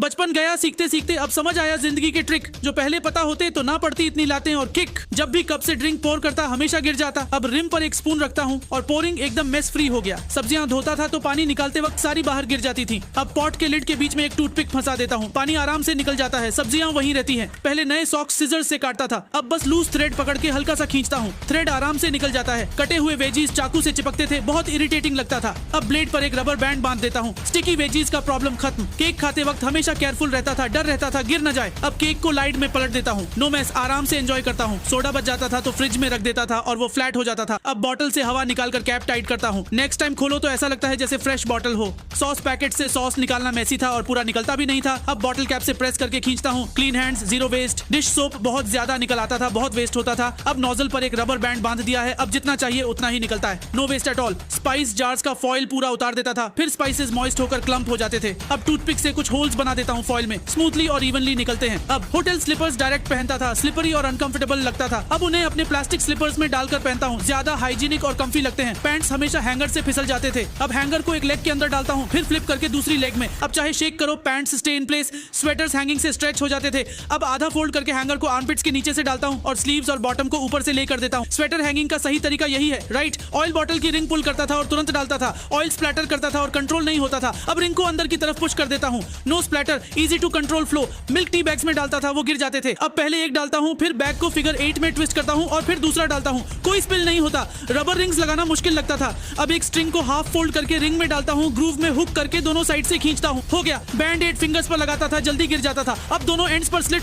बचपन गया सीखते सीखते, अब समझ आया जिंदगी के ट्रिक। जो पहले पता होते तो ना पड़ती इतनी लातें और किक। जब भी कप से ड्रिंक पोर करता हमेशा गिर जाता। अब रिम पर एक स्पून रखता हूँ और पोरिंग एकदम मेस फ्री हो गया। सब्जियां धोता था तो पानी निकालते वक्त सारी बाहर गिर जाती थी। अब पॉट के लिड के बीच में एक टूथपिक फंसा देता हूँ, पानी आराम से निकल जाता है, सब्जियां वहीं रहती हैं। पहले नए सॉक्स सीजर्स से काटता था, अब बस लूज थ्रेड पकड़ के हल्का सा खींचता हूँ, थ्रेड आराम से निकल जाता है। कटे हुए वेजीज चाकू से चिपकते थे, बहुत इरिटेटिंग लगता था। अब ब्लेड पर एक रबर बैंड बांध देता हूँ, स्टिकी वेजीज का प्रॉब्लम खत्म। केक खाते वक्त हमेशा केयरफुल रहता था, डर रहता था गिर न जाए। अब केक को लाइट में पलट देता हूँ, नो मैस, आराम से एंजॉय करता हूँ। सोडा बच जाता था तो फ्रिज में रख देता था और वो फ्लैट हो जाता था। अब बॉटल से हवा निकाल कर कैप टाइट करता हूँ, नेक्स्ट टाइम खोलो तो ऐसा लगता है जैसे फ्रेश बॉटल हो। सॉस पैकेट से सॉस निकालना मैसी था और पूरा निकलता भी नहीं था। अब बॉटल कैप से प्रेस करके खींचता हूँ, clean hands, zero waste. Dish soap बहुत ज्यादा निकल आता था, बहुत वेस्ट होता था। अब नोजल पर एक रबर बैंड बांध दिया है, अब जितना चाहिए उतना ही निकलता है, no waste at all. Spice jars का फॉइल पूरा उतार देता था, फिर स्पाइसेस मॉइस्ट होकर क्लम्प हो जाते थे। अब टूथपिक से कुछ होल्स बना देता हूँ फॉइल में, स्मूथली और इवनली निकलते हैं। अब होटल स्लीपर्स डायरेक्ट पहनता था, स्लिपरी और अनकंफर्टेबल लगता था। अब उन्हें अपने प्लास्टिक स्लीपर्स में डालकर पहनता हूँ, ज्यादा हाइजीनिक और कंफी लगते हैं। पैंट्स हमेशा हैंगर से फिसल जाते थे, अब हैंगर को एक लेग के अंदर डालता हूँ, फिर फ्लिप करके दूसरी लेग में। अब चाहे शेक करो pants stay in place. Sweaters hanging से स्ट्रेच हो जाते थे, अब आधा फोल्ड करके हैंगर को आर्मपिट्स के नीचे से डालता हूँ और स्लीव्स और बॉटम को ऊपर से लेकर देता हूँ। स्वेटर हैंगिंग का सही तरीका यही है, राइट। ऑयल बॉटल की रिंग पुल करता था और तुरंत डालता था, ऑयल स्प्लैटर करता था और कंट्रोल नहीं होता था। अब रिंग को अंदर की तरफ पुश कर देता हूँ, no splatter, easy to control flow. Milk tea bags में डालता था, वो गिर जाते थे। अब पहले एक डालता हूँ, फिर बैग को फिगर 8 में ट्विस्ट करता हूँ और फिर दूसरा डालता हूँ, कोई स्पिल नहीं होता। रबर रिंग्स लगाना मुश्किल लगता था, अब एक स्ट्रिंग को हाफ फोल्ड करके रिंग में डालता हूँ, ग्रूव में हुक करके दोनों साइड से खींचता हूँ, हो गया। बैंड एड फिंगर्स पर लगाता था, जल्दी गिर जाता था। अब दोनों एंड्स पर स्लिट